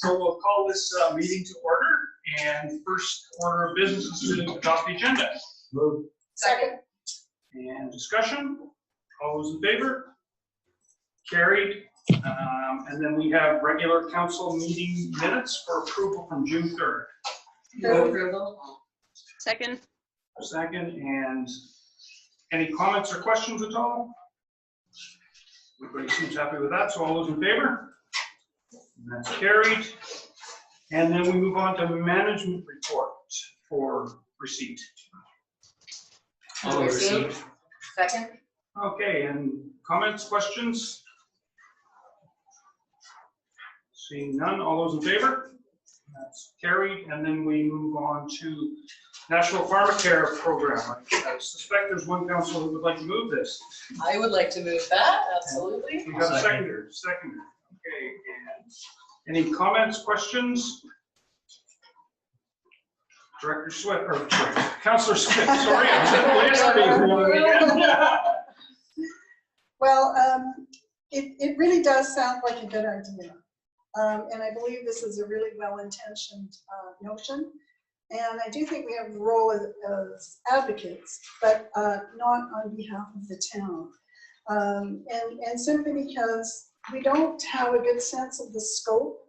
So we'll call this meeting to order, and first order of business is to adopt the agenda. Move. Second. And discussion. All those in favor? Carried. And then we have regular council meeting minutes for approval from June 3rd. Move approval. Second. A second, and any comments or questions at all? Everybody seems happy with that, so all those in favor? And that's carried. And then we move on to management report for receipt. I'll receive. Second. Okay, and comments, questions? Seeing none, all those in favor? That's carried, and then we move on to National Pharmacare Program. I suspect there's one council who would like to move this. I would like to move that, absolutely. We got a seconder. Okay, and any comments, questions? Director Swift, or Councillor Swift, sorry, I said yesterday. Well, it really does sound like a good idea. And I believe this is a really well-intentioned notion. And I do think we have a role as advocates, but not on behalf of the town. And simply because we don't have a good sense of the scope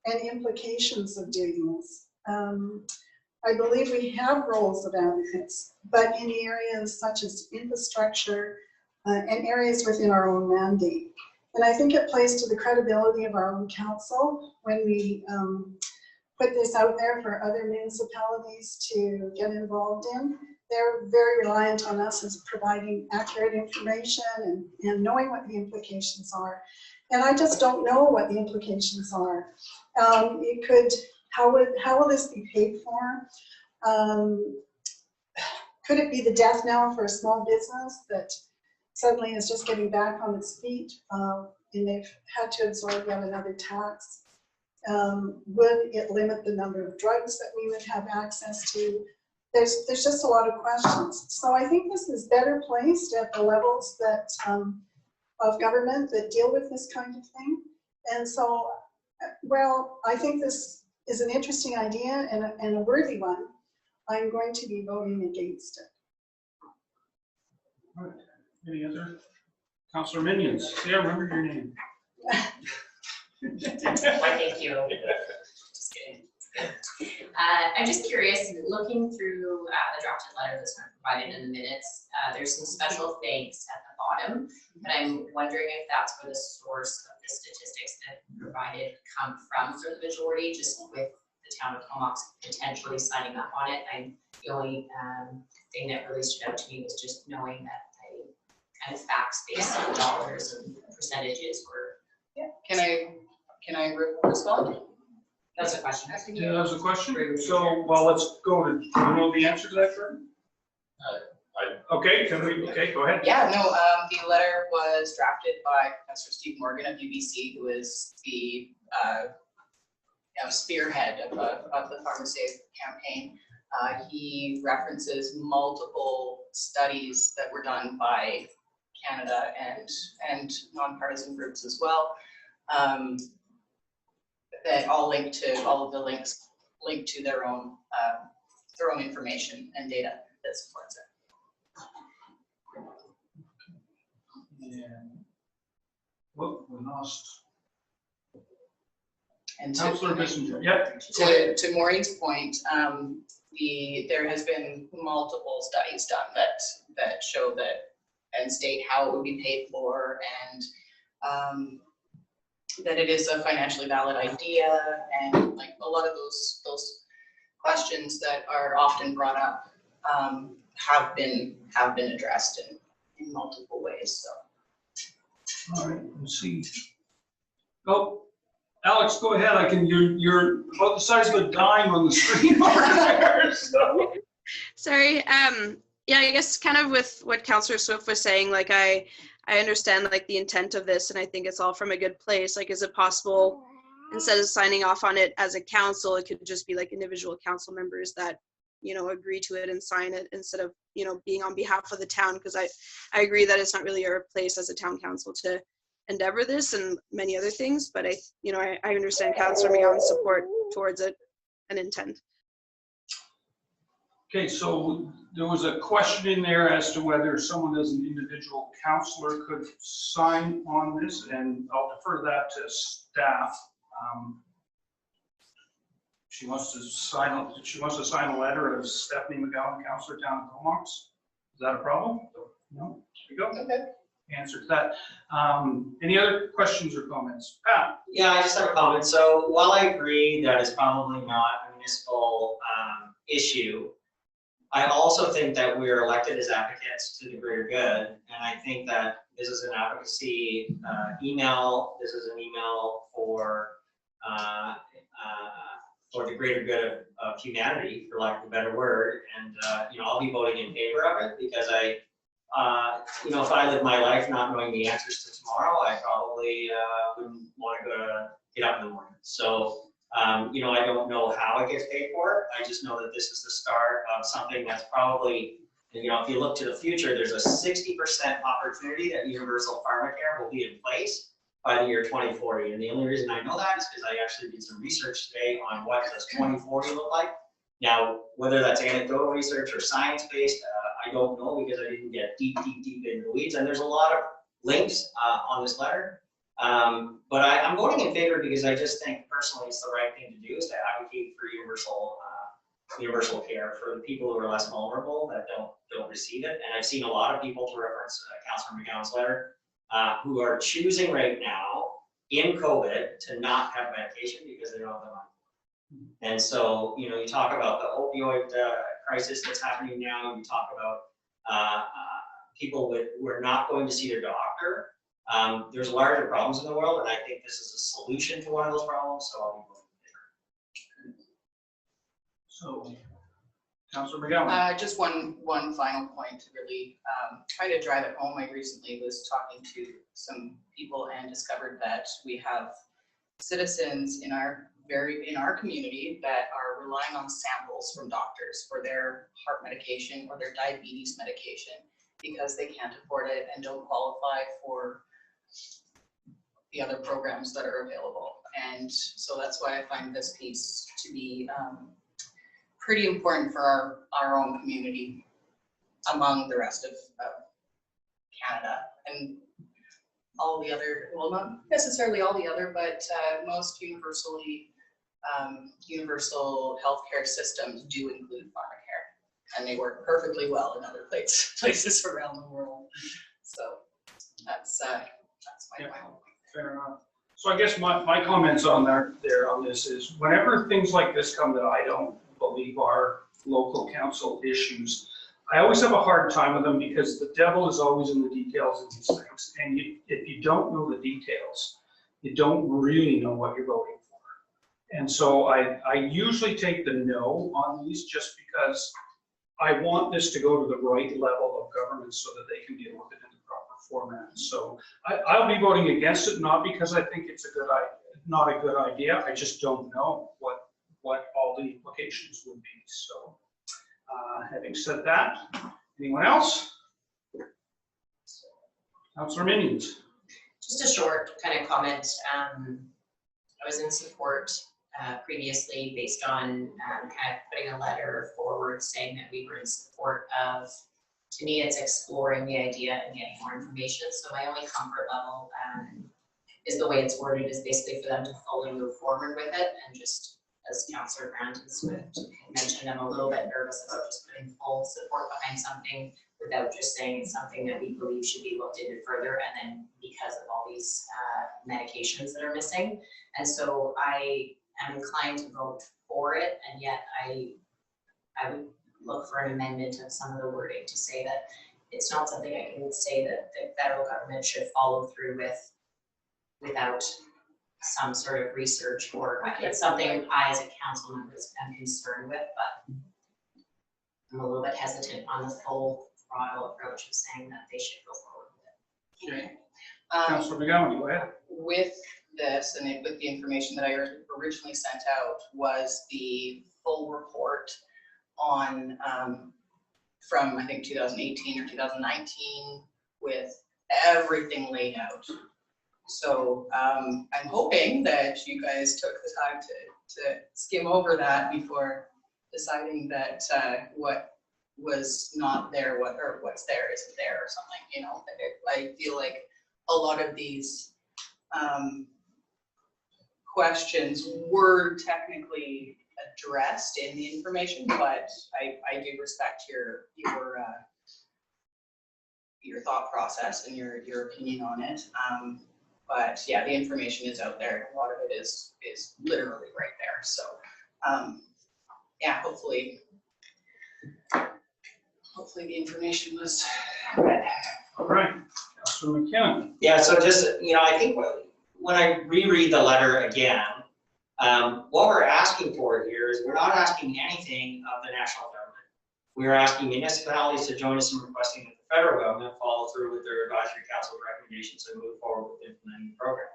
and implications of doing this. I believe we have roles of advocates, but in areas such as infrastructure and areas within our own mandate. And I think it plays to the credibility of our own council when we put this out there for other municipalities to get involved in. They're very reliant on us as providing accurate information and knowing what the implications are. And I just don't know what the implications are. It could, how will this be paid for? Could it be the death knell for a small business that suddenly is just getting back on its feet and they've had to absorb yet another tax? Would it limit the number of drugs that we would have access to? There's just a lot of questions. So I think this is better placed at the levels that of government that deal with this kind of thing. And so, well, I think this is an interesting idea and a worthy one. I'm going to be voting against it. All right. Any other? Councillor Minions, yeah, remember your name. Why, thank you. Just kidding. I'm just curious, looking through the drafted letter that's been provided in the minutes, there's some special thanks at the bottom, and I'm wondering if that's where the source of the statistics that provided come from for the majority, just with the town of Comox potentially signing up on it. The only thing that really stood out to me was just knowing that they kind of facts based on dollars and percentages were. Yeah. Can I respond? That's a question. Yeah, that was a question. So, well, let's go to, do you know the answer to that, Fred? Okay, okay, go ahead. Yeah, no, the letter was drafted by Professor Steve Morgan of UBC, who is the spearhead of the PharmaSave campaign. He references multiple studies that were done by Canada and nonpartisan groups as well, that all link to all of the links linked to their own information and data that supports it. Yeah. Well, we lost. And Councillor Bissinger, yeah. to Maureen's point, there has been multiple studies done that show that and state how it would be paid for, and that it is a financially valid idea, and like a lot of those questions that are often brought up have been addressed in multiple ways. So. All right, let's see. Oh, Alex, go ahead. You're about the size of a dime on the screen over there. So. Sorry. Yeah, I guess kind of with what Councillor Swift was saying, like I understand like the intent of this, and I think it's all from a good place. Like, is it possible instead of signing off on it as a council, it could just be like individual council members that, you know, agree to it and sign it instead of, you know, being on behalf of the town? Because I agree that it's not really our place as a town council to endeavor this and many other things, but I understand Councillor McGowan's support towards it and intent. Okay, so there was a question in there as to whether someone as an individual councillor could sign on this, and I'll defer that to staff. She wants to sign a letter of Stephanie McGowan, councillor, town of Comox. Is that a problem? No? There you go. Okay. Answer to that. Any other questions or comments? Pat? Yeah, I just have a comment. So while I agree that it's probably not a municipal issue, I also think that we're elected as advocates to the greater good, and I think that this is an advocacy email. This is an email for the greater good of humanity, for lack of a better word. And I'll be voting in favor of it because if I lived my life not knowing the answers to tomorrow, I probably wouldn't want to get up in the morning. So. I don't know how it gets paid for. I just know that this is the start of something that's probably, if you look to the future, there's a 60% opportunity that universal pharmacare will be in place by the year 2040. And the only reason I know that is because I actually did some research today on what does 2040 look like. Now, whether that's anecdotal research or science-based, I don't know because I didn't get deep into the weeds. And there's a lot of links on this letter. But I'm voting in favor because I just think personally it's the right thing to do is to advocate for universal care for the people who are less vulnerable that don't receive it. And I've seen a lot of people, to reference Councillor McGowan's letter, who are choosing right now in COVID to not have medication because they don't have the money. And so, you talk about the opioid crisis that's happening now. You talk about people who are not going to see their doctor. There's larger problems in the world, and I think this is a solution to one of those problems, so I'll be voting in favor. So, Councillor McGowan. Just one final point to really try to drive it home. I recently was talking to some people and discovered that we have citizens in our community that are relying on samples from doctors for their heart medication or their diabetes medication because they can't afford it and don't qualify for the other programs that are available. And so that's why I find this piece to be pretty important for our own community among the rest of Canada and all the other, well, not necessarily all the other, but most universal healthcare systems do include pharmacare, and they work perfectly well in other places around the world. So that's my final point. Fair enough. So I guess my comments on there on this is whenever things like this come that I don't believe are local council issues, I always have a hard time with them because the devil is always in the details of these things. And if you don't know the details, you don't really know what you're voting for. And so I usually take the no on these just because I want this to go to the right level of government so that they can deal with it in the proper format. So I'll be voting against it, not because I think it's not a good idea. I just don't know what all the implications would be. So having said that, anyone else? Councillor Minions. Just a short kind of comment. I was in support previously based on kind of putting a letter forward saying that we were in support of, to me, it's exploring the idea and getting more information. So my only comfort level is the way it's worded is basically for them to fully move forward with it. And just as Councillor Grant has mentioned, I'm a little bit nervous about just putting full support behind something without just saying it's something that we believe should be looked into further, and then because of all these medications that are missing. And so I am inclined to vote for it, and yet I would look for an amendment of some of the wording to say that it's not something I can say that the federal government should follow through with without some sort of research, or it's something I as a council member am concerned with, but I'm a little bit hesitant on the full throttle approach of saying that they should go forward with it. Okay. Councillor McGowan, go ahead. With this and with the information that I originally sent out was the full report on from I think 2018 or 2019 with everything laid out. So I'm hoping that you guys took the time to skim over that before deciding that what was not there, or what's there isn't there or something, you know. I feel like a lot of these questions were technically addressed in the information, but I do respect your thought process and your opinion on it. But yeah, the information is out there. A lot of it is literally right there. So yeah, hopefully the information was read. All right, Councilor McKinnon. Yeah, so just, I think when I reread the letter again, what we're asking for here is we're not asking anything of the national government. We're asking municipalities to join us in requesting that the federal government follow through with their advisory council recommendations and move forward with implementing the program.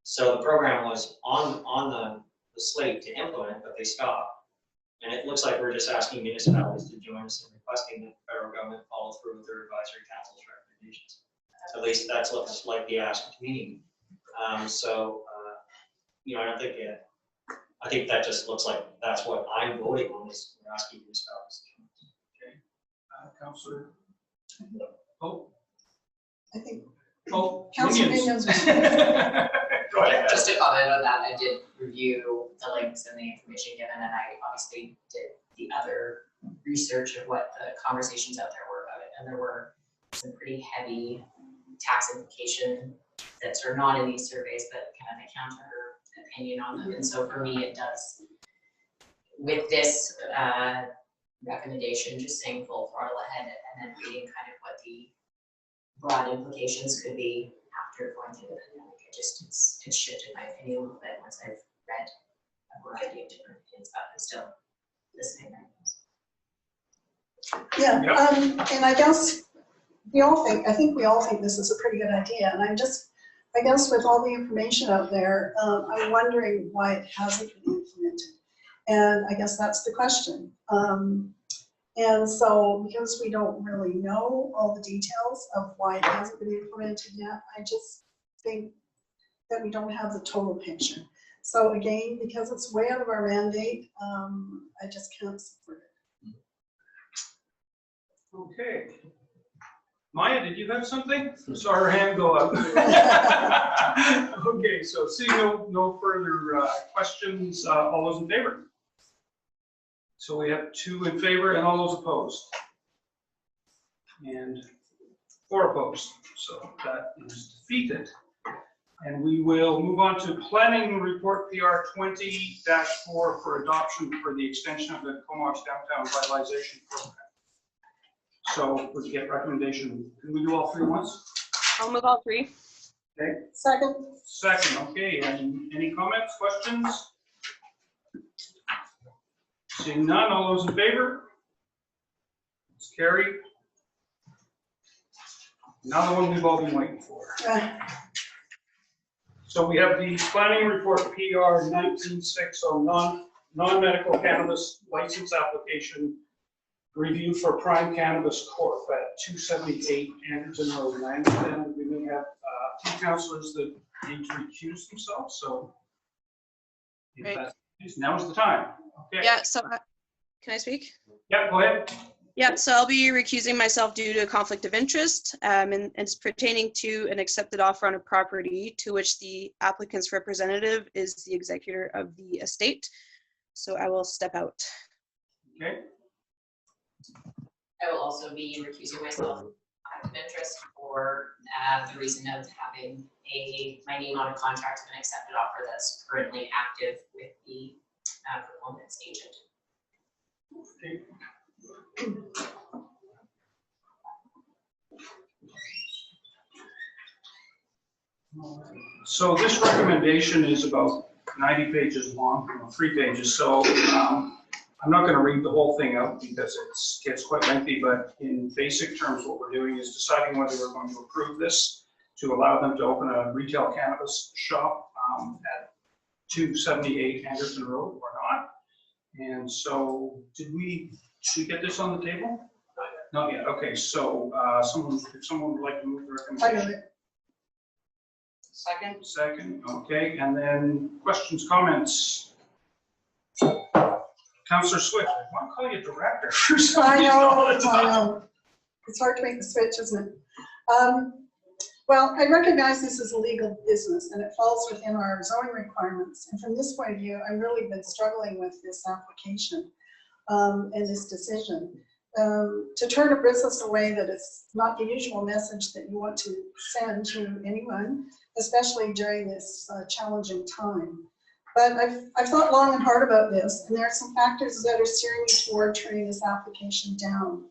So the program was on the slate to implement, but they stopped. And it looks like we're just asking municipalities to join us in requesting that the federal government follow through with their advisory council's recommendations. At least that's what it's like the ask to me. I don't think I think that just looks like that's what I'm voting on, is we're asking municipalities. Okay. Councilor. Oh. I think Minions. Councilor Minions. Go ahead. Just to comment on that, I did review the links and the information given, and I obviously did the other research of what the conversations out there were about it, and there were some pretty heavy tax implication that are not in these surveys, but kind of a counter opinion on them. And so for me, it does, with this recommendation, just saying full throttle ahead and then reading kind of what the broad implications could be after going through the pandemic. It's shifted my opinion a little bit once I've read a variety of different opinions, but I'm still listening. Yeah, and I guess I think we all think this is a pretty good idea, and I guess with all the information out there, I'm wondering why it hasn't been implemented. And I guess that's the question. And so because we don't really know all the details of why it hasn't been implemented yet, I just think that we don't have the total picture. So again, because it's way out of our mandate, I just can't support it. Okay. Maya, did you have something? I saw her hand go up. Okay, so seeing no further questions, all those in favor? So we have 2 in favor and all those opposed. And 4 opposed, so that is defeated. And we will move on to Planning Report PR 20-4 for adoption for the extension of the Comox Downtown Revitalization Program. So would you get recommendation? Can we do all 3 at once? I'll move all 3. Okay. Second, okay. Any comments, questions? Seeing none, all those in favor? It's carried. Now the one we've all been waiting for. So we have the Planning Report PR 19-6 non-medical cannabis license application review for Prime Cannabis Corp at 278 Anderson Road, Langdon. And we may have 2 councillors that need to recuse themselves. So if Right. that's the case, now is the time. Okay. Yeah, so can I speak? Yeah, go ahead. Yeah, so I'll be recusing myself due to a conflict of interest, and it's pertaining to an accepted offer on a property to which the applicant's representative is the executor of the estate. So I will step out. Okay. I will also be recusing myself from conflict of interest for the reason of having my name on a contract of an accepted offer that's currently active with the performance agent. Okay. So this recommendation is about 90 pages long, 3 pages. So I'm not going to read the whole thing out because it gets quite lengthy, but in basic terms, what we're doing is deciding whether we're going to approve this to allow them to open a retail cannabis shop at 278 Anderson Road or not. And so did we get this on the table? Not yet. Okay, so if someone would like to move the recommendation. Second? Second, okay, and then questions, comments? Counselor Swift, I want to call you director for some I reason all the know, I time. know. It's hard to make the switch, isn't it? Well, I recognize this is a legal business and it falls within our zoning requirements. And from this point of view, I've really been struggling with this application and this decision. To turn a business away that is not the usual message that you want to send to anyone, especially during this challenging time. But I've thought long and hard about this, and there are some factors that are steering me toward turning this application down.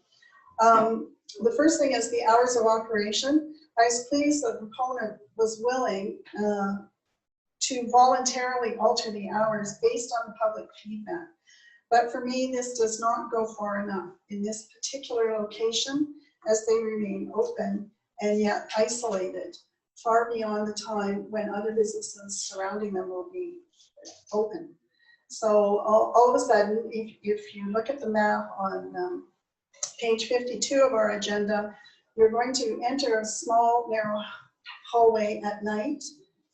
The first thing is the hours of operation. I was pleased that the proponent was willing to voluntarily alter the hours based on the public feedback. But for me, this does not go far enough in this particular location as they remain open and yet isolated far beyond the time when other businesses surrounding them will be open. So all of a sudden, if you look at the map on page 52 of our agenda, you're going to enter a small narrow hallway at night.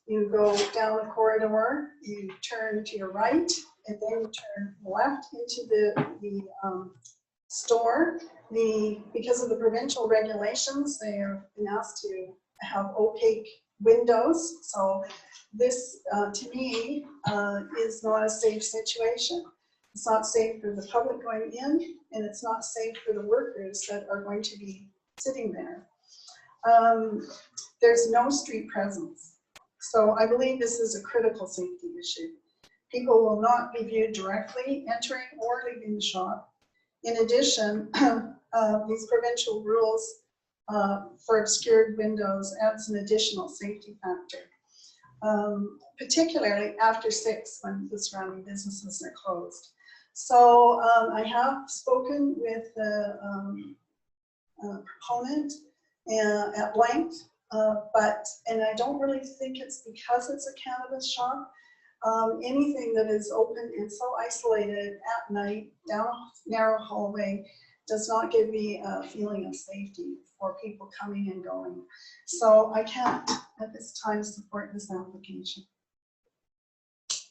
You go down a corridor, you turn to your right, and then you turn left into the store. Because of the provincial regulations, they have been asked to have opaque windows. So this, to me, is not a safe situation. It's not safe for the public going in, and it's not safe for the workers that are going to be sitting there. There's no street presence. So I believe this is a critical safety issue. People will not be viewed directly entering or leaving the shop. In addition, these provincial rules for obscured windows adds an additional safety factor, particularly after 6 when the surrounding businesses are closed. So I have spoken with the proponent at length, and I don't really think it's because it's a cannabis shop. Anything that is open and so isolated at night down a narrow hallway does not give me a feeling of safety for people coming and going. So I can't at this time support this application.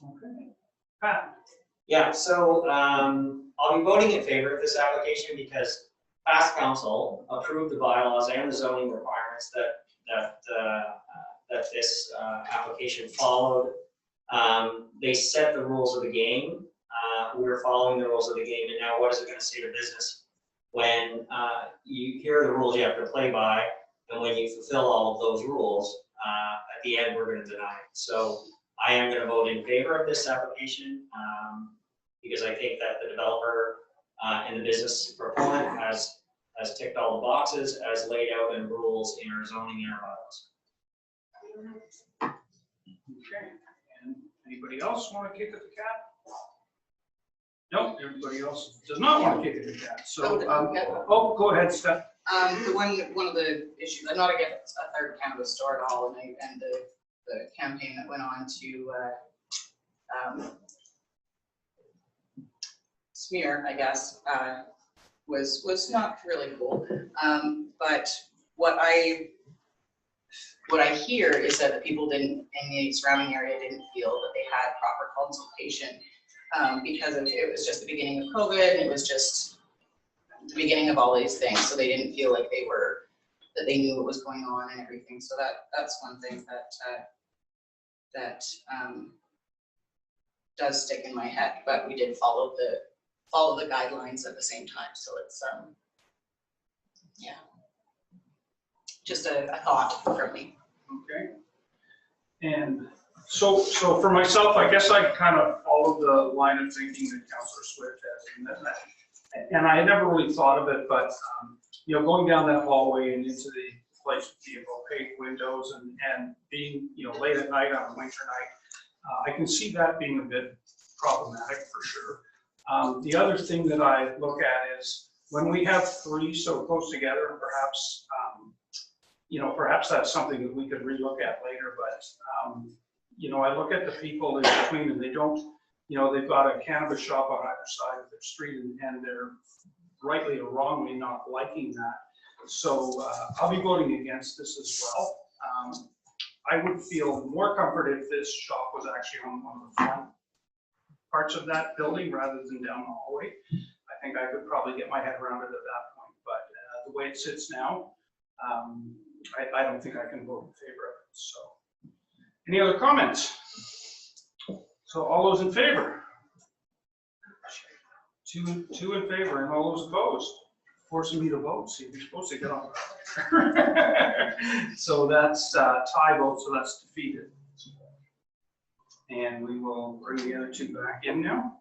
Okay. Pat? Yeah, so I'll be voting in favor of this application because past council approved the bylaws and the zoning requirements that this application followed. They set the rules of the game. We were following the rules of the game, and now what is it going to say to business when you hear the rules you have to play by, and when you fulfill all of those rules, at the end we're going to deny it. So I am going to vote in favor of this application because I think that the developer and the business proponent has ticked all the boxes as laid out in rules in our zoning and our bylaws. Okay. And anybody else want to kick at the cat? Nope, everybody else does not want to kick at the cat. So, oh, go ahead, Steph. One of the issues, I'm not against a third cannabis store at all, and the campaign that went on to smear, I guess, was not really cool. But what I hear is that the people in the surrounding area didn't feel that they had proper consultation because it was just the beginning of COVID, and it was just the beginning of all these things, so they didn't feel like that they knew what was going on and everything. So that's one thing that does stick in my head. But we did follow the guidelines at the same time. So it's yeah, just a thought from me. Okay. And so for myself, I guess I kind of followed the line of thinking that Councillor Swift has, and I had never really thought of it, but you know, going down that hallway and into the place with the opaque windows and being, you know, late at night on a winter night, I can see that being a bit problematic for sure. The other thing that I look at is when we have 3 so close together, perhaps, you know, perhaps that's something that we could relook at later, but, you know, I look at the people in between and they don't, you know, they've got a cannabis shop on either side of their street and they're rightly or wrongly not liking that. So I'll be voting against this as well. I would feel more comfort if this shop was actually on one of the front parts of that building rather than down the hallway. I think I could probably get my head around it at that point, but the way it sits now, I don't think I can vote in favor of it, so. Any other comments? So all those in favor? Two in favor and all those opposed. Forcing me to vote, see, you're supposed to get on that. So that's tie vote, so that's defeated. And we will bring the other two back in now.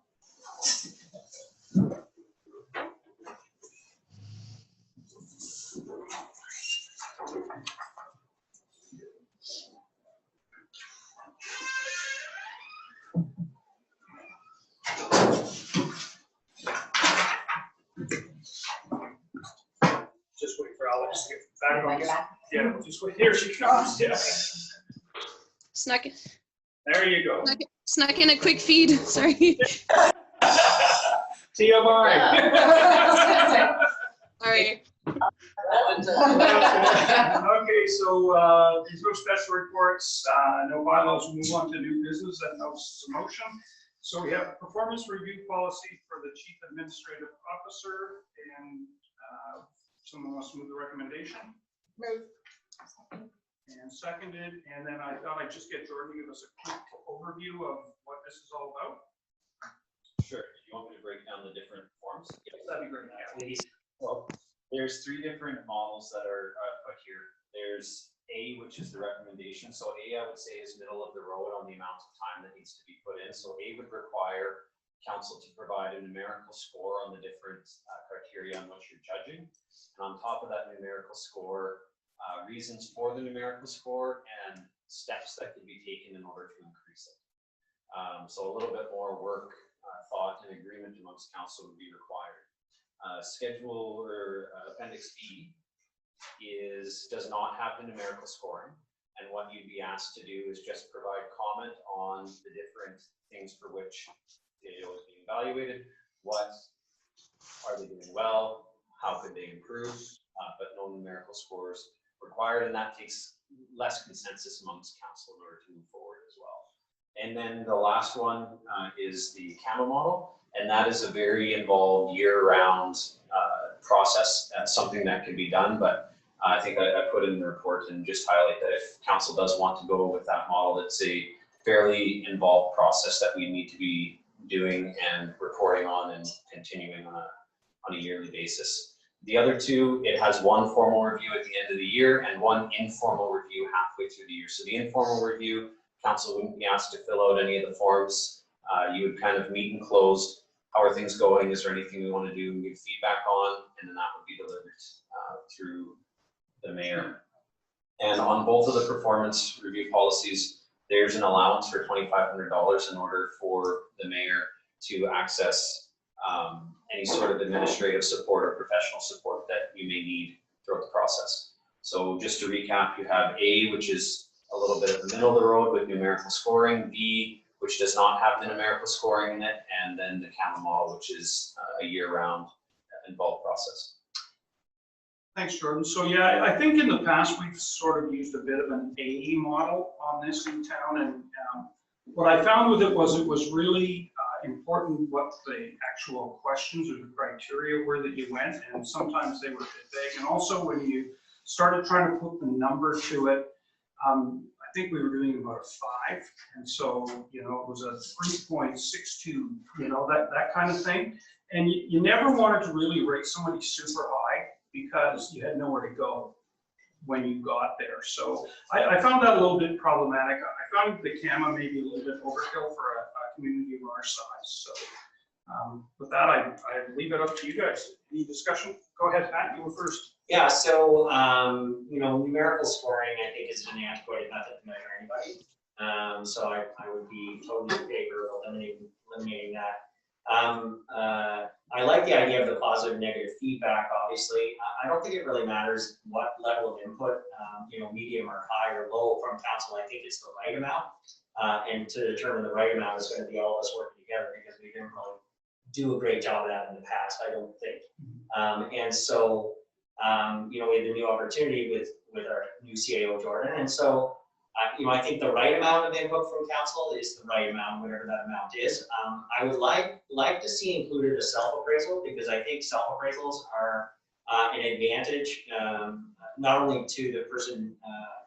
Just wait for Alex to get back on. Yeah, just wait. Here she comes. Yeah. Snuck There you go. snuck in a quick feed. Sorry. TMI. Sorry. Okay, so there's no special reports, no bylaws. We'll move on to new business and no motion. So we have performance review policy for the chief administrative officer, and someone wants to move the recommendation. Move. And seconded, and then I thought I'd just get Jordan to give us a quick overview of what this is all about. Sure. Do you want me to break down the different forms? Yes, that'd be great. Yeah. Please. Well, there's 3 different models that are put here. There's A, which is the recommendation. So A, I would say, is middle of the road on the amount of time that needs to be put in. So A would require council to provide a numerical score on the different criteria on which you're judging. And on top of that numerical score, reasons for the numerical score and steps that can be taken in order to increase it. So a little bit more work, thought, and agreement amongst council would be required. Schedule or Appendix B does not have the numerical scoring, and what you'd be asked to do is just provide comment on the different things for which CAO is being evaluated. What are they doing well? How could they improve? But no numerical scores required, and that takes less consensus amongst council in order to move forward as well. And then the last one is the CAMA model, and that is a very involved year-round process. That's something that can be done, but I think I put in the report and just highlight that if council does want to go with that model, it's a fairly involved process that we need to be doing and reporting on and continuing on a yearly basis. The other 2, it has 1 formal review at the end of the year and 1 informal review halfway through the year. So the informal review, council wouldn't be asked to fill out any of the forms. You would kind of meet and close. How are things going? Is there anything we want to do and give feedback on? And then that would be delivered through the mayor. And on both of the performance review policies, there's an allowance for $2,500 in order for the mayor to access any sort of administrative support or professional support that you may need throughout the process. So just to recap, you have A, which is a little bit of the middle of the road with numerical scoring, B, which does not have the numerical scoring in it, and then the CAMA model, which is a year-round involved process. Thanks, Jordan. So yeah, I think in the past we've sort of used a bit of an A model on this in town, and what I found with it was really important what the actual questions or the criteria were that you went, and sometimes they were a bit vague. And also when you started trying to put the number to it, I think we were doing about a 5, and so it was a 3.62, that kind of thing. And you never wanted to really rate somebody super high because you had nowhere to go when you got there. So I found that a little bit problematic. I found the CAMA maybe a little bit overkill for a community of our size. So with that, I leave it up to you guys. Any discussion? Go ahead, Pat, you were first. Yeah, so, numerical scoring, I think, is an antiquated method to measure anybody. So I would be totally in favor of eliminating that. I like the idea of the positive and negative feedback, obviously. I don't think it really matters what level of input, medium or high or low from council. I think it's the right amount. And to determine the right amount is going to be all of us working together, because we didn't really do a great job of that in the past, I don't think. And so, we had a new opportunity with our new CAO, Jordan. And so, You know, I think the right amount of input from council is the right amount, whatever that amount is. I would like to see included a self-appraisal, because I think self-appraisals are an advantage, not only to the person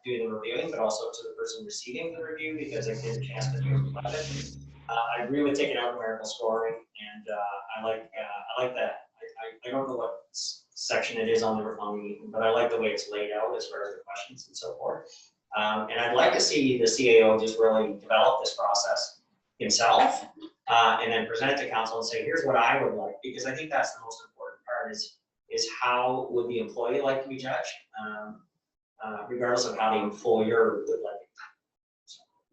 doing the reviewing, but also to the person receiving the review, because they get a chance to do it about it. I agree with taking out numerical scoring, and I like that. I don't know what section it is on the, but I like the way it's laid out as far as the questions and so forth. And I'd like to see the CAO just really develop this process himself, and then present it to council and say, here's what I would like, because I think that's the most important part is how would the employee like to be judged, regardless of how the employer would like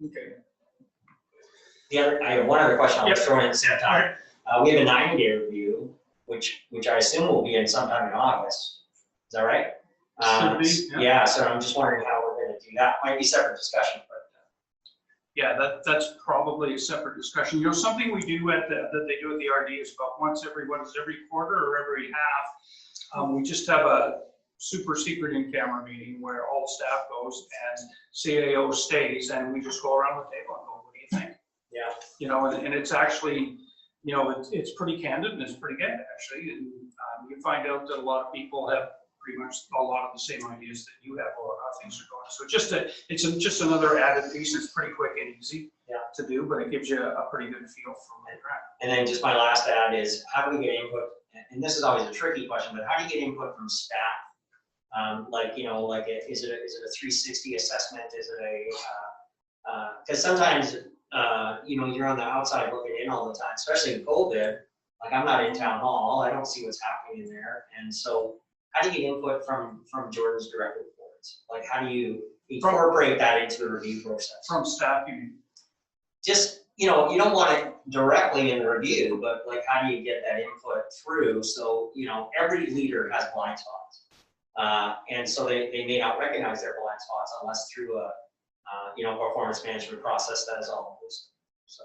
it. Okay. I have one other question I'll Yep. throw in at the same time. We have a 90-day review, which I assume will be in sometime in August. Is that right? Should be, yeah. Yeah, so I'm just wondering how we're gonna do that. Might be separate discussion, but. Yeah, that's probably a separate discussion. You know, something we do that they do at the RD is about every quarter or every half. We just have a super secret in-camera meeting where all staff goes and CAO stays, and we just go around the table and go, what do you think? Yeah. You know, and it's actually, you know, it's pretty candid and it's pretty good actually. And you find out that a lot of people have pretty much a lot of the same ideas that you have or how things are going. So it's just another added piece. It's pretty quick and easy to do, but it gives you a pretty good feel for where you're at. And then just my last add is, how do we get input? And this is always a tricky question, but how do you get input from staff? Like, you know, like, is it a 360 assessment? Is it because sometimes, you know, you're on the outside looking in all the time, especially in COVID. Like, I'm not in town hall. I don't see what's happening in there. And so how do you get input from Jordan's direct reports? Like, how do you incorporate that into the review process? From staff, you mean? Just, you know, you don't want it directly in the review, but like, how do you get that input through? So, you know, every leader has blind spots. And so they may not recognize their blind spots unless through a, you know, performance management process that is all inclusive. So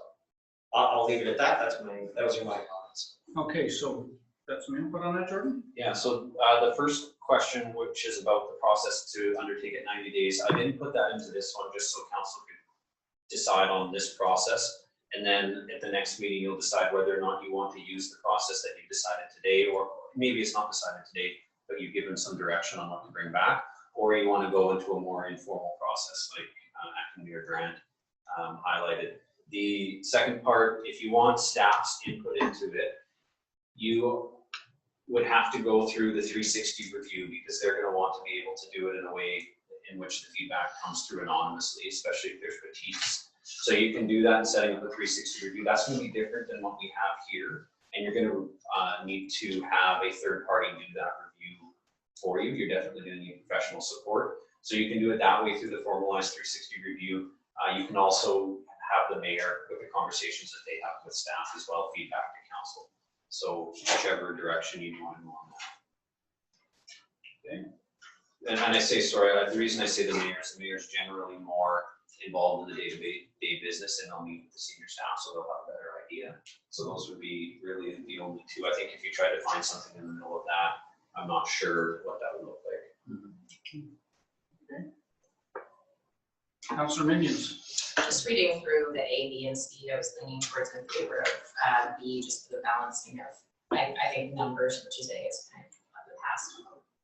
I'll leave it at that. Those are my comments. Okay, so that's some input on that, Jordan? Yeah, so the first question, which is about the process to undertake it 90 days, I didn't put that into this one just so council could decide on this process. And then at the next meeting, you'll decide whether or not you want to use the process that you decided today, or maybe it's not decided today, but you've given some direction on what to bring back, or you want to go into a more informal process like Acton Grant highlighted. The second part, if you want staff's input into it, you would have to go through the 360 review, because they're going to want to be able to do it in a way in which the feedback comes through anonymously, especially if there's critiques. So you can do that in setting up a 360 review. That's going to be different than what we have here. And you're going to need to have a third party do that review for you. You're definitely going to need professional support. So you can do it that way through the formalized 360 review. You can also have the mayor with the conversations that they have with staff as well, feedback to council. So whichever direction you want to go on that. Okay. And I say, sorry, the reason I say the mayor's generally more involved in the day-to-day business, and they'll meet with the senior staff, so they'll have a better idea. So those would be really the only two. I think if you try to find something in the middle of that, I'm not sure what that would look like. Okay. Councilor Minions. Just reading through the A, B, and C, I was leaning towards in favor of B, just for the balancing of, I think numbers, which is A, is kind of the past.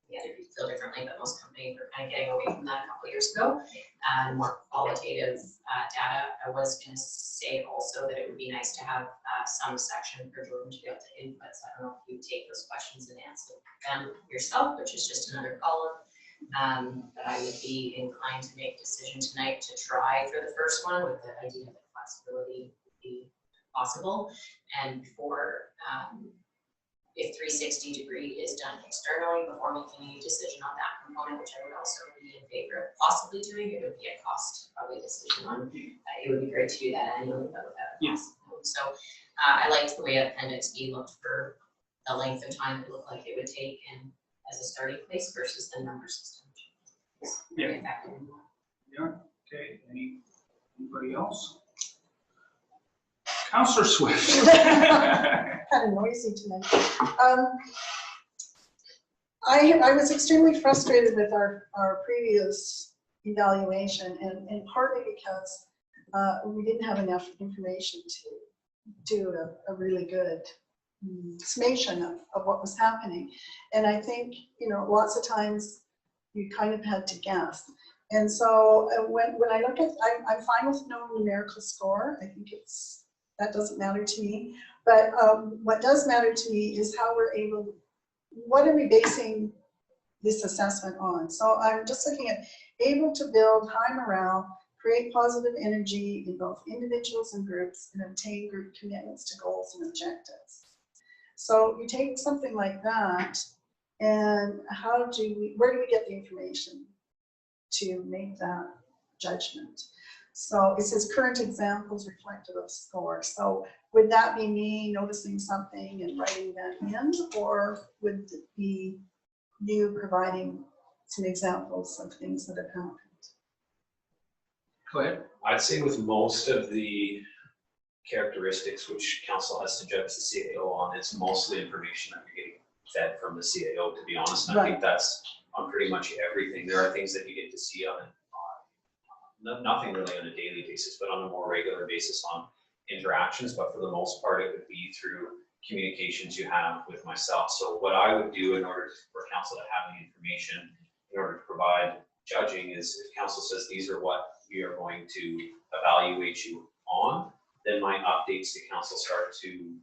Yeah, they feel differently, but most companies are kind of getting away from that a couple of years ago. More qualitative data. I was going to say also that it would be nice to have some section for Jordan to be able to input. So I don't know if you take those questions and answer them yourself, which is just another column. But I would be inclined to make a decision tonight to try for the first one, with the idea that flexibility would be possible. And for if 360 degree is done externally before making any decision on that component, which I would also be in favor of possibly doing, it would be a cost probably decision on. It would be great to do that annually, but without a cost. So I liked the way Appendix B looked for the length of time it looked like it would take and as a starting place versus the number system. Yeah. Yeah. Okay. Anybody else? Councilor Swift. Kind of noisy tonight. I was extremely frustrated with our previous evaluation, and partly because we didn't have enough information to do a really good summation of what was happening. And I think, you know, lots of times you kind of had to guess. And so when I look at, I'm fine with no numerical score. I think that doesn't matter to me. But what does matter to me is how we're able, what are we basing this assessment on? So I'm just looking at able to build high morale, create positive energy in both individuals and groups, and obtain group commitments to goals and objectives. So you take something like that, and where do we get the information to make that judgment? So it says current examples reflective of score. So would that be me noticing something and writing that in, or would it be you providing some examples of things that have happened? Go ahead. I'd say with most of the characteristics which council has to judge the CAO on, it's mostly information that you're getting fed from the CAO, to be honest. And I think that's on pretty much everything. There are things that you get to see on nothing really on a daily basis, but on a more regular basis on interactions. But for the most part, it would be through communications you have with myself. So what I would do in order for council to have the information, in order to provide judging, is if council says these are what we are going to evaluate you on, then my updates to council start to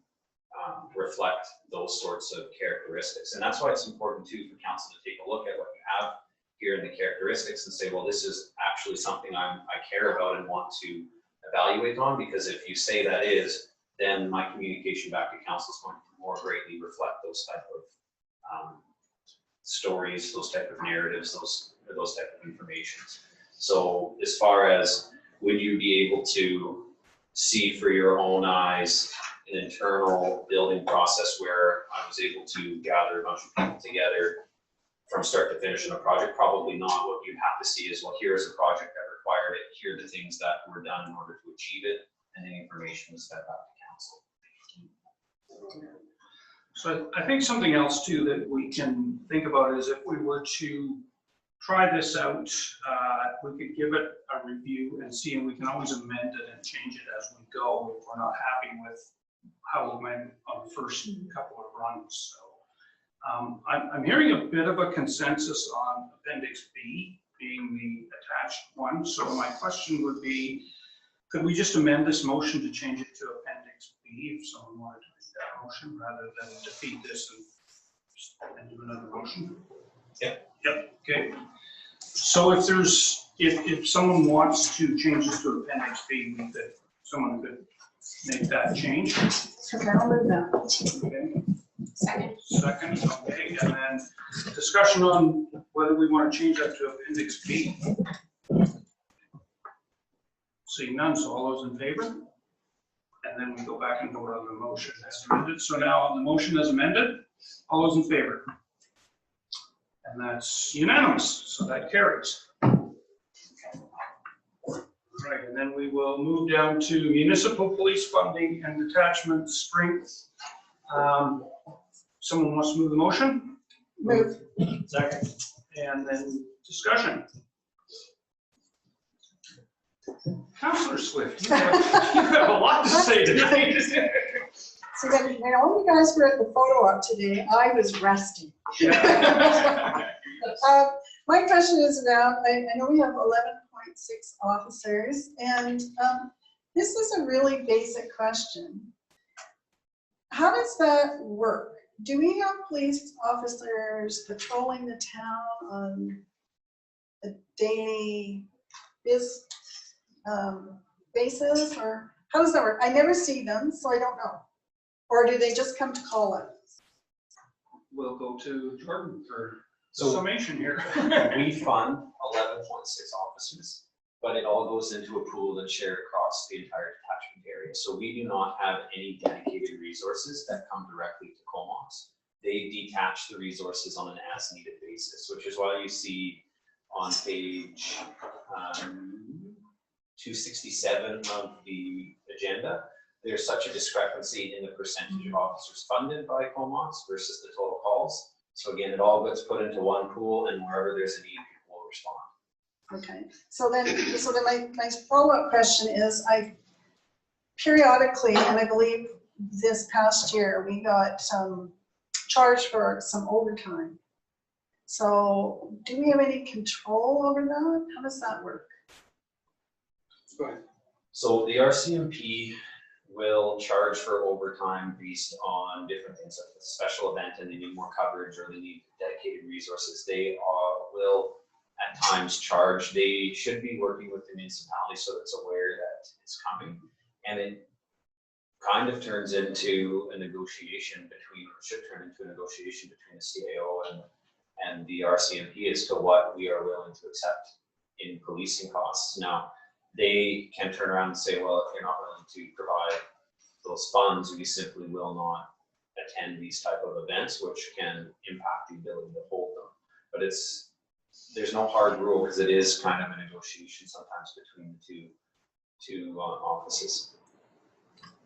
reflect those sorts of characteristics. And that's why it's important too for council to take a look at what you have here in the characteristics and say, well, this is actually something I care about and want to evaluate on, because if you say that is, then my communication back to council is going to more greatly reflect those type of stories, those type of narratives, those type of informations. So as far as would you be able to see for your own eyes an internal building process where I was able to gather a bunch of people together from start to finish in a project? Probably not. What you have to see is, well, here's a project that required it, here are the things that were done in order to achieve it, and the information was fed back to council. So I think something else too that we can think about is if we were to try this out, we could give it a review and see, and we can always amend it and change it as we go if we're not happy with how it went on the first couple of runs. So I'm hearing a bit of a consensus on Appendix B being the attached one. So my question would be, could we just amend this motion to change it to Appendix B if someone wanted to make that motion rather than defeat this and do another motion? Yep. Yep, okay. So if someone wants to change this to Appendix B, someone could make that change. Okay, I'll move that. Okay. Second. Second, okay, and then discussion on whether we want to change that to Appendix B. Seeing none, so all those in favor? And then we go back and vote on the motion as amended. So now on the motion as amended, all those in favor? And that's unanimous, so that carries. Right, and then we will move down to municipal police funding and detachment strength. Someone wants to move the motion? Move. Second. And then discussion. Councillor Swift, you have a lot to say tonight. So when all you guys were at the photo op today, I was resting. My question is now, I know we have 11.6 officers, and this is a really basic question. How does that work? Do we have police officers patrolling the town on a daily basis, or how does that work? I never see them, so I don't know. Or do they just come to call us? We'll go to Jordan for So- summation here. We fund 11.6 officers, but it all goes into a pool and shared across the entire detachment area. So we do not have any dedicated resources that come directly to Comox. They detach the resources on an as-needed basis, which is why you see on page 267 of the agenda, there's such a discrepancy in the percentage of officers funded by Comox versus the total calls. So again, it all gets put into one pool, and wherever there's a need, people will respond. Okay, so then my follow-up question is, I periodically, and I believe this past year, we got charged for some overtime. So do we have any control over that? How does that work? Go ahead. So the RCMP will charge for overtime based on different things, like a special event and they need more coverage or they need dedicated resources. They will at times charge. They should be working with the municipality so it's aware that it's coming. And it kind of turns into a negotiation between, or should turn into a negotiation between the CAO and the RCMP as to what we are willing to accept in policing costs. Now, they can turn around and say, well, if you're not willing to provide those funds, we simply will not attend these type of events, which can impact the ability to hold them. But there's no hard rule because it is kind of a negotiation sometimes between the two offices.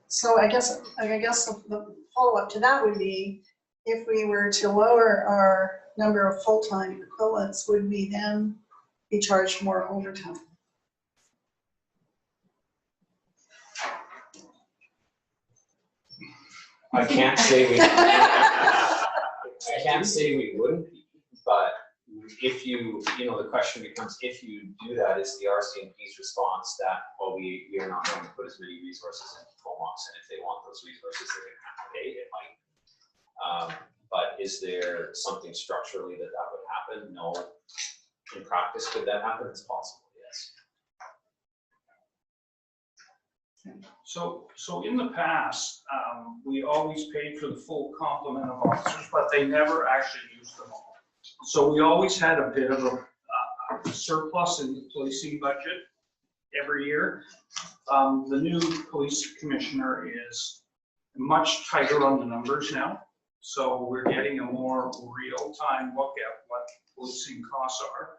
So I guess the follow-up to that would be, if we were to lower our number of full-time equivalents, would we then be charged more overtime? I can't say we wouldn't be, but if you know, the question becomes, if you do that, is the RCMP's response that, well, we are not going to put as many resources into Comox, and if they want those resources, they're going to have to pay, it might. But is there something structurally that would happen? No. In practice, could that happen? It's possible, yes. So in the past, we always paid for the full complement of officers, but they never actually used them all. So we always had a bit of a surplus in the policing budget every year. The new police commissioner is much tighter on the numbers now. So we're getting a more real-time look at what policing costs are.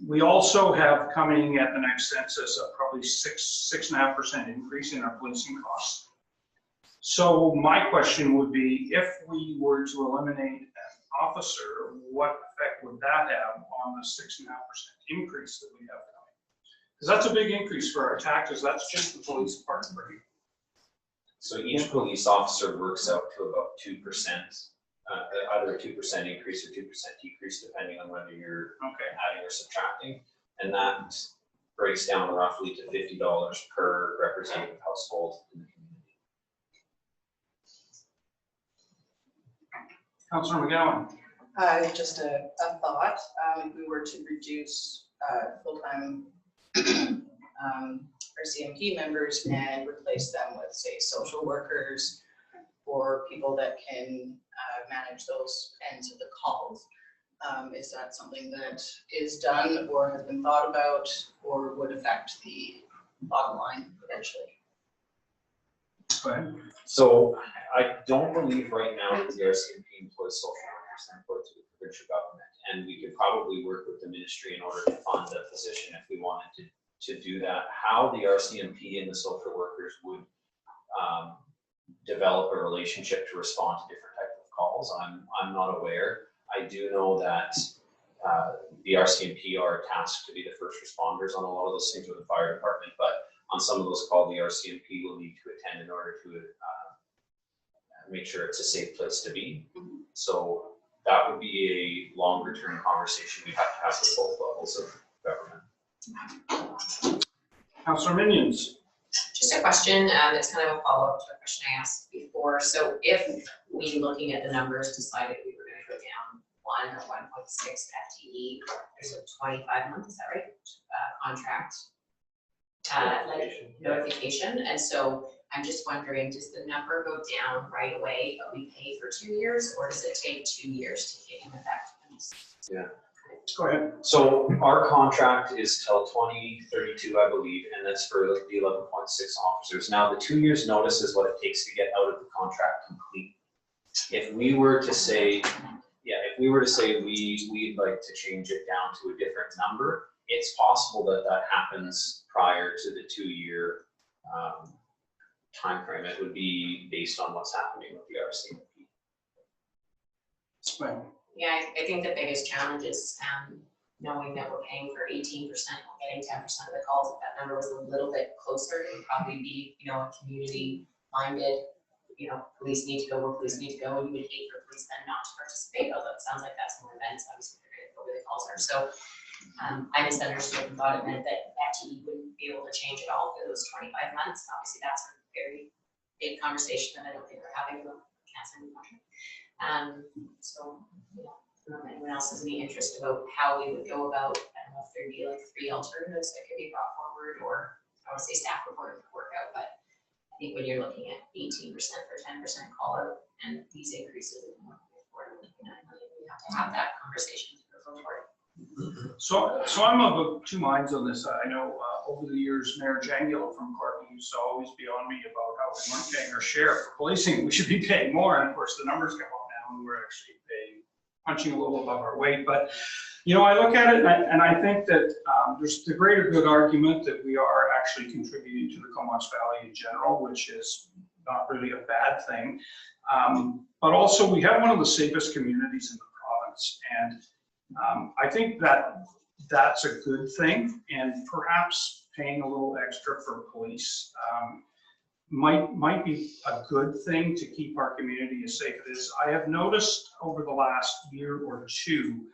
We also have coming at the next census probably 6.5% increase in our policing costs. So my question would be, if we were to eliminate an officer, what effect would that have on the 6.5% increase that we have coming? Because that's a big increase for our taxes. That's just the police department, right? So each police officer works out to about 2%, either a 2% increase or 2% decrease, depending on whether you're adding or subtracting. And that breaks down roughly to $50 per representative household in the community. Councilor McGowan. Just a thought, if we were to reduce full-time RCMP members and replace them with, say, social workers or people that can manage those ends of the calls, is that something that is done or has been thought about or would affect the bottom line eventually? Go ahead. So I don't believe right now that the RCMP employs social workers, they're employed through the provincial government. And we could probably work with the ministry in order to fund a position if we wanted to do that. How the RCMP and the social workers would develop a relationship to respond to different types of calls, I'm not aware. I do know that the RCMP are tasked to be the first responders on a lot of those things with the fire department, but on some of those calls, the RCMP will need to attend in order to make sure it's a safe place to be. So that would be a longer term conversation we'd have to have with both levels of government. Councilor Minions. Just a question that's kind of a follow-up to a question I asked before. So if we, looking at the numbers, decided we were going to go down 1 or 1.6 FTE, there's a 25-month, is that right, contract notification. And so I'm just wondering, does the number go down right away, but we pay for 2 years, or does it take 2 years to get in effect? Yeah. Go ahead. So our contract is till 2032, I believe, and that's for the 11.6 officers. Now, the 2 years notice is what it takes to get out of the contract complete. If we were to say, we'd like to change it down to a different number, it's possible that happens prior to the 2 year time frame. It would be based on what's happening with the RCMP. Right. Yeah, I think the biggest challenge is knowing that we're paying for 18%, getting 10% of the calls, if that number was a little bit closer, it would probably be, a community-minded, police need to go where police need to go, and you would hate for police then not to participate, although it sounds like that's more events, obviously, they're gonna go where the calls are, so I misunderstood and thought it meant that FTE wouldn't be able to change at all for those 25 months, obviously, that's a very big conversation that I don't think we're having about canceling the contract. So, I don't know if anyone else has any interest about how we would go about, I don't know if there'd be like 3 alternatives that could be brought forward, or I would say staff report would work out, but I think when you're looking at 18% for 10% call out and these increases of $1.4 million, we have to have that conversation to go forward. So I'm of two minds on this. I know over the years, Mayor Jangelo from Clark used to always be on me about how we weren't paying our share for policing. We should be paying more, and of course the numbers come up now, and we're actually punching a little above our weight. But I look at it and I think that there's the greater good argument that we are actually contributing to the Comox Valley in general, which is not really a bad thing. But also we have one of the safest communities in the province, and I think that that's a good thing, and perhaps paying a little extra for police might be a good thing to keep our community as safe as it is. I have noticed over the last year or two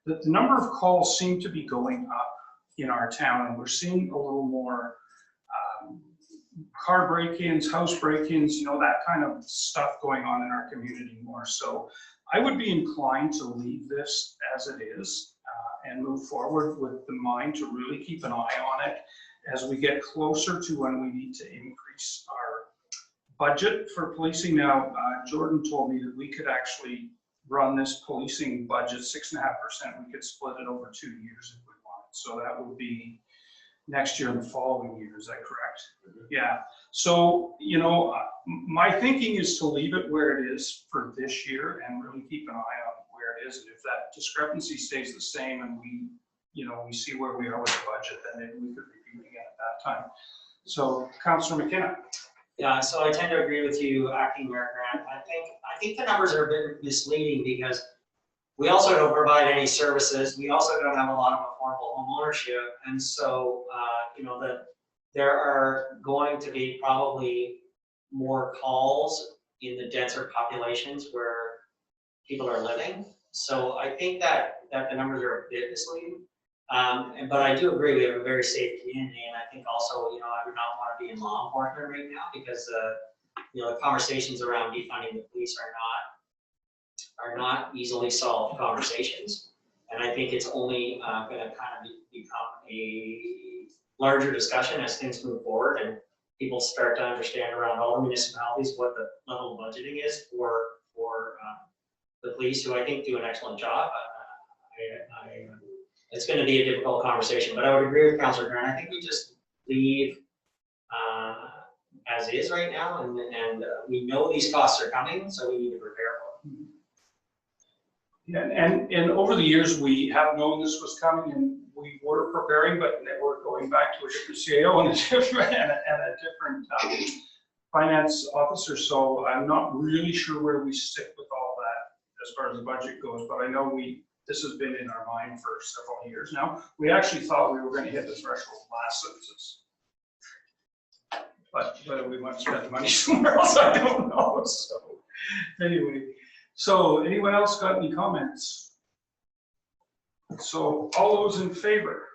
that the number of calls seem to be going up in our town, and we're seeing a little more car break-ins, house break-ins, that kind of stuff going on in our community more. So I would be inclined to leave this as it is and move forward with the mind to really keep an eye on it as we get closer to when we need to increase our budget for policing. Now, Jordan told me that we could actually run this policing budget 6.5%. We could split it over 2 years if we wanted. So that would be next year and the following year. Is that correct? Mm-hmm. Yeah. So, my thinking is to leave it where it is for this year and really keep an eye on where it is. And if that discrepancy stays the same and we see where we are with the budget, then maybe we could review it again at that time. So, Councillor McKenna. Yeah, so I tend to agree with you, Acting Mayor Grant. I think the numbers are a bit misleading because we also don't provide any services. We also don't have a lot of affordable home ownership, and so there are going to be probably more calls in the denser populations where people are living. So I think that the numbers are a bit misleading. But I do agree we have a very safe community, and I think also, I would not want to be in law enforcement right now because the conversations around defunding the police are not easily solved conversations. And I think it's only going to kind of become a larger discussion as things move forward and people start to understand around all the municipalities what the level of budgeting is for the police, who I think do an excellent job. It's going to be a difficult conversation, but I would agree with Councillor Grant. I think we just leave as is right now, and we know these costs are coming, so we need to prepare for them. Yeah, and over the years, we have known this was coming, and we were preparing, but we're going back to a different CAO and a different finance officer. So I'm not really sure where we sit with all that as far as the budget goes, but I know this has been in our mind for several years now. We actually thought we were going to hit the threshold last census, but whether we might spend the money somewhere else, I don't know. So anyway, so anyone else got any comments? So all those in favor?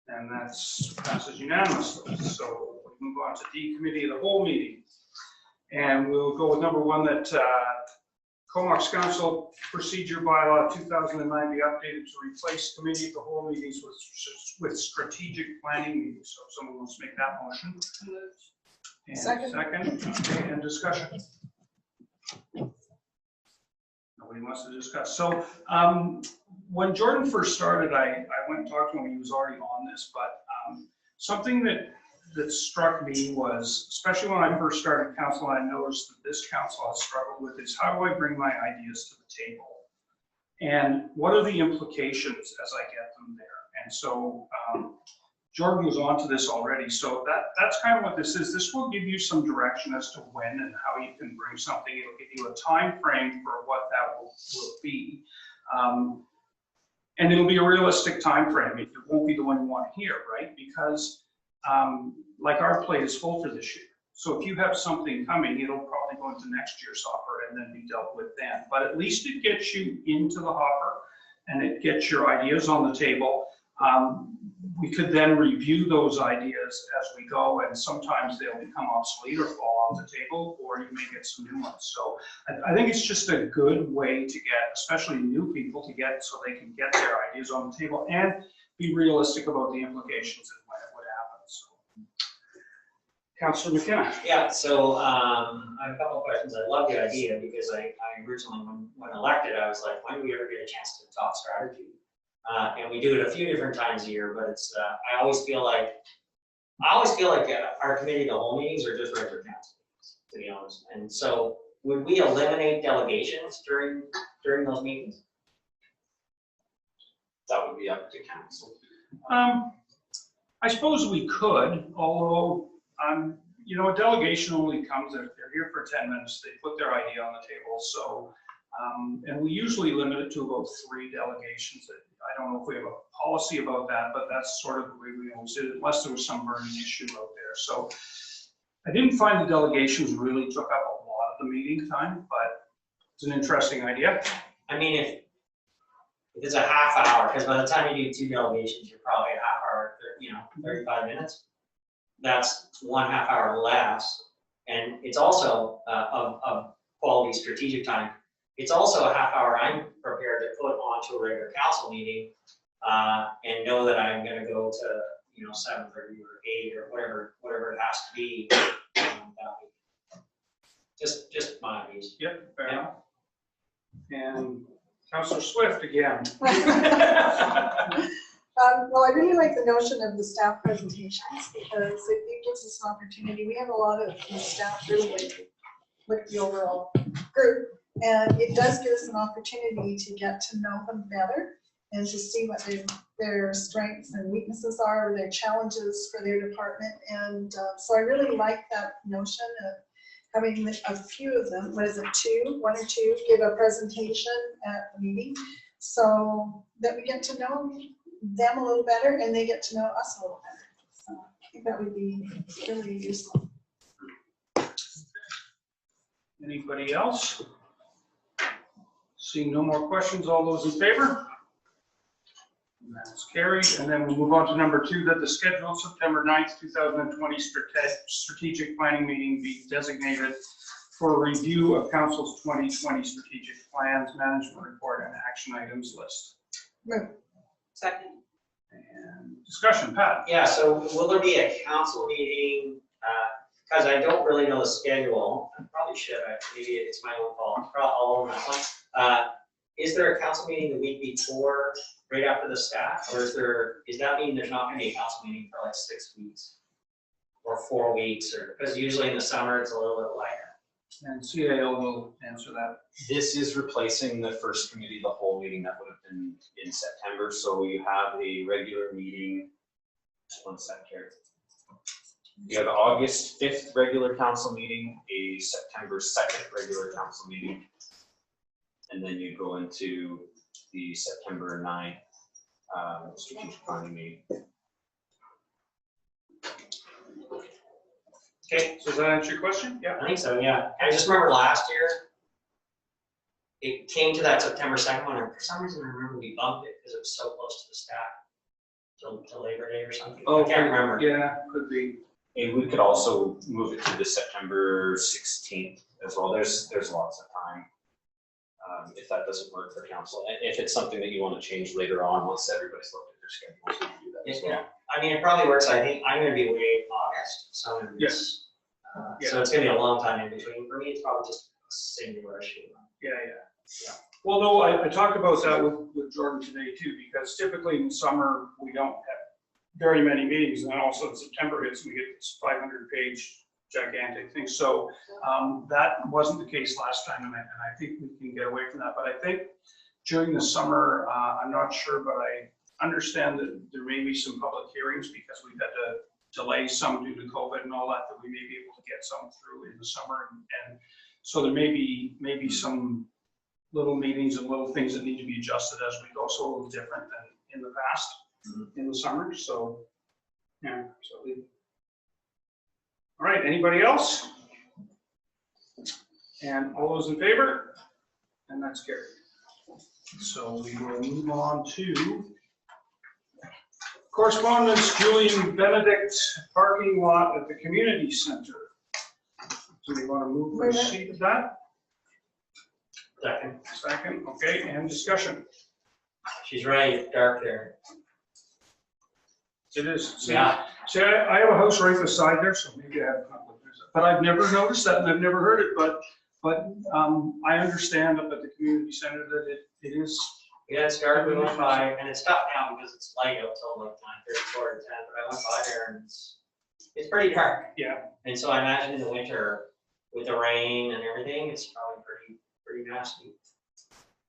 And that's passes unanimously. So we move on to D, Committee of the Whole meeting. And we'll go with number 1, that Comox Council Procedure Bylaw 2009 be updated to replace Committee of the Whole meetings with strategic planning meetings. So if someone wants to make that motion. And second. Okay, and discussion. Nobody wants to discuss. So when Jordan first started, I went and talked to him. He was already on this, but something that struck me was, especially when I first started council, and I noticed that this council has struggled with, is how do I bring my ideas to the table? And what are the implications as I get them there? And so Jordan was onto this already. So that's kind of what this is. This will give you some direction as to when and how you can bring something. It'll give you a time frame for what that will be. And it'll be a realistic time frame. It won't be the one you want to hear, right? Because like our plate is full for this year. So if you have something coming, it'll probably go into next year's hopper and then be dealt with then. But at least it gets you into the hopper and it gets your ideas on the table. We could then review those ideas as we go, and sometimes they'll become obsolete or fall off the table, or you may get some new ones. So I think it's just a good way to get, especially new people, to get so they can get their ideas on the table and be realistic about the implications and when it would happen. So, Councillor McKenna. Yeah, so I have a couple of questions. I love the idea because I originally, when elected, I was like, when do we ever get a chance to talk strategy? And we do it a few different times a year, but it's, I always feel like our committee, the whole meetings are just regular council meetings, to be honest. And so would we eliminate delegations during those meetings? That would be up to council. I suppose we could, although, you know, a delegation only comes, they're here for 10 minutes, they put their idea on the table, so, and we usually limit it to about 3 delegations. I don't know if we have a policy about that, but that's sort of the way we always did it, unless there was some burning issue out there. So I didn't find the delegations really took up a lot of the meeting time, but it's an interesting idea. I mean, if it's a half hour, because by the time you do 2 delegations, you're probably a half hour, 35 minutes. That's 1/2 hour less, and it's also of quality strategic time. It's also a half hour I'm prepared to put onto a regular council meeting and know that I'm going to go to 7:30 or 8 or whatever it has to be. Just my views. Yep, fair enough. And Councillor Swift again. Well, I really like the notion of the staff presentations because it gives us an opportunity. We have a lot of staff really look at the overall group, and it does give us an opportunity to get to know them better and to see what their strengths and weaknesses are, or their challenges for their department. And so I really like that notion of having a few of them, 1 or 2, give a presentation at the meeting so that we get to know them a little better and they get to know us a little better. So I think that would be really useful. Anybody else? Seeing no more questions, all those in favor? And that's carried. And then we'll move on to number 2, that the scheduled September 9th, 2020 strategic planning meeting be designated for review of Council's 2020 strategic plans, management report, and action items list. Move. Second. And discussion, Pat. Yeah, so will there be a council meeting, because I don't really know the schedule, I probably should, maybe it's my own fault, I'm probably all over my phone. Is there a council meeting the week before, right after the staff, or is that mean there's not gonna be a council meeting for like 6 weeks? Or 4 weeks, or, because usually in the summer it's a little bit lighter. And CAO will answer that. This is replacing the first committee, the whole meeting that would have been in September. So you have a regular meeting, just 1 sec here. You have August 5th regular council meeting, a September 2nd regular council meeting, and then you go into the September 9th strategic planning meeting. Okay, so does that answer your question? Yeah. I think so, yeah. I just remember last year, it came to that September 2nd one, and for some reason I remember we bumped it because it was so close to the staff, till Labor Day or something. I can't remember. Yeah, could be. And we could also move it to the September 16th as well. There's lots of time if that doesn't work for council. And if it's something that you want to change later on, once everybody's looked at their schedules, you can do that as well. Yeah, I mean, it probably works. I think I'm gonna be away in August, so Yes. So it's gonna be a long time in between. For me, it's probably just a singular issue. Yeah. Well, no, I talked about that with Jordan today too, because typically in summer, we don't have very many meetings, and then also in September hits, we get this 500-page gigantic thing. So that wasn't the case last time, and I think we can get away from that. But I think during the summer, I'm not sure, but I understand that there may be some public hearings because we've had to delay some due to COVID and all that we may be able to get some through in the summer. And so there may be some little meetings and little things that need to be adjusted as we go, so a little different than in the past, in the summer, so, yeah, so we. All right, anybody else? And all those in favor? And that's carried. So we will move on to correspondence, Julian Benedict parking lot at the community center. Do we want to move receipt of that? Second. Second, okay, and discussion. She's right, it's dark there. It is. See, Yeah. See, I have a house right beside there, so maybe I have conflict. But I've never noticed that and I've never heard it, but I understand up at the community center that it is. Yeah, it's dark, we went by, and it's stopped now because it's light out till like 9:30 or 10, but I went by there and it's pretty dark. Yeah. And so I imagine in the winter, with the rain and everything, it's probably pretty nasty.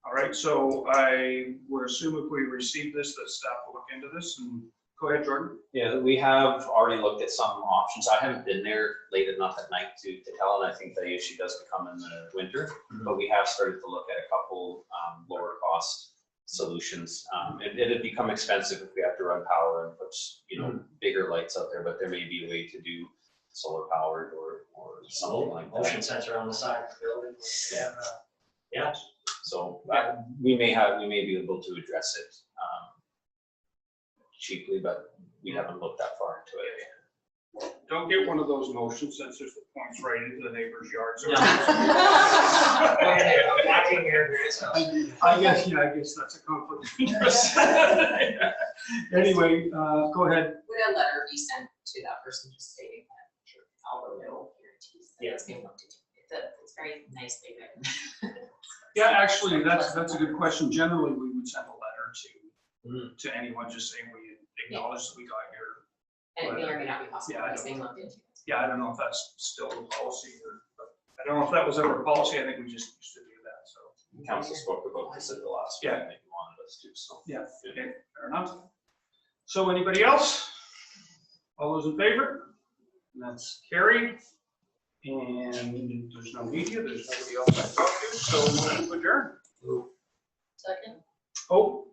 All right, so I would assume if we receive this, that staff will look into this and go ahead, Jordan. Yeah, we have already looked at some options. I haven't been there late enough at night to tell, and I think the issue does become in the winter. But we have started to look at a couple lower cost solutions. It'd become expensive if we have to run power and put, bigger lights out there, but there may be a way to do solar powered or something like that. Motion sensor on the side of the building. Yeah. Yeah. So we may be able to address it cheaply, but we haven't looked that far into it yet. Don't get one of those motion sensors that points right into the neighbor's yards. No. Acting here, so. I guess that's a conflict of interest. Anyway, go ahead. Would a letter be sent to that person just stating that, although no guarantees that it's being looked into? It's very nicely written. Yeah, actually, that's a good question. Generally, we would send a letter to anyone just saying we acknowledge that we got your. And it may or may not be possible, Yeah, I it's don't being know. looked into. Yeah, I don't know if that's still the policy but I don't know if that was ever a policy. I think we just used to do that, so. Council spoke about this at the last meeting, they wanted us to, so. Yeah, okay, fair enough. So anybody else? All those in favor? And that's carried. And there's no media, there's nobody else to talk to, so we'll adjourn. Second? Oh,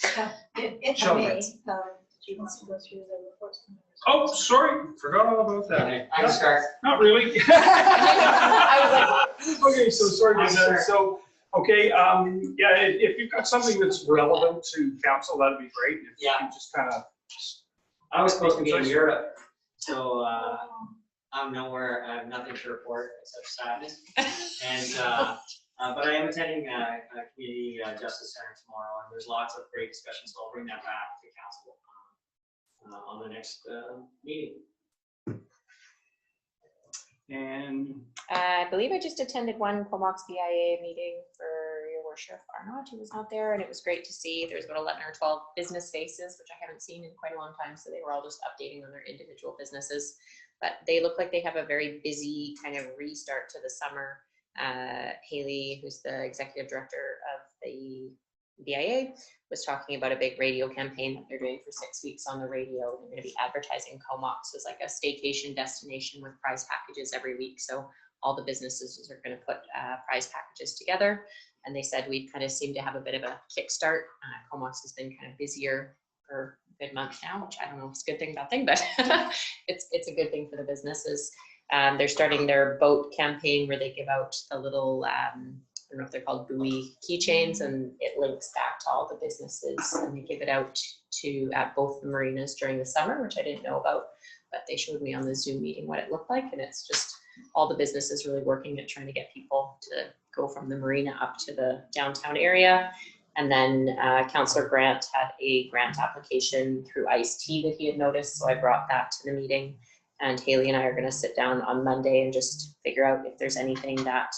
If I Shelley. may, do you want to go through the reports? oh, sorry, forgot all about that. I start. Not really. I Okay, so sorry about Sure. that. So, okay, yeah, if you've got something that's relevant to council, that'd be great. If you Yeah. can just kind of. I was supposed to be in Europe, so I'm nowhere, I have nothing to report except sadness. And, but I am attending a community justice center tomorrow, and there's lots of great discussions, so I'll bring that back to council on the next meeting. And I believe I just attended one Comox BIA meeting for your worship Arnott, who was not there, and it was great to see. There was about 11 or 12 business faces, which I haven't seen in quite a long time, so they were all just updating on their individual businesses. But they look like they have a very busy kind of restart to the summer. Haley, who's the executive director of the BIA, was talking about a big radio campaign that they're doing for 6 weeks on the radio. They're going to be advertising Comox as like a staycation destination with prize packages every week. So all the businesses are going to put prize packages together. And they said we kind of seem to have a bit of a kickstart. Comox has been kind of busier for a good month now, which I don't know if it's a good thing, bad thing, but it's a good thing for the businesses. They're starting their boat campaign where they give out the little, I don't know if they're called buoy keychains, and it links back to all the businesses, and they give it out to at both the marinas during the summer, which I didn't know about, but they showed me on the Zoom meeting what it looked like, and it's just all the businesses really working at trying to get people to go from the marina up to the downtown area. And then Councillor Grant had a grant application through ICE-T that he had noticed, so I brought that to the meeting. And Haley and I are going to sit down on Monday and just figure out if there's anything that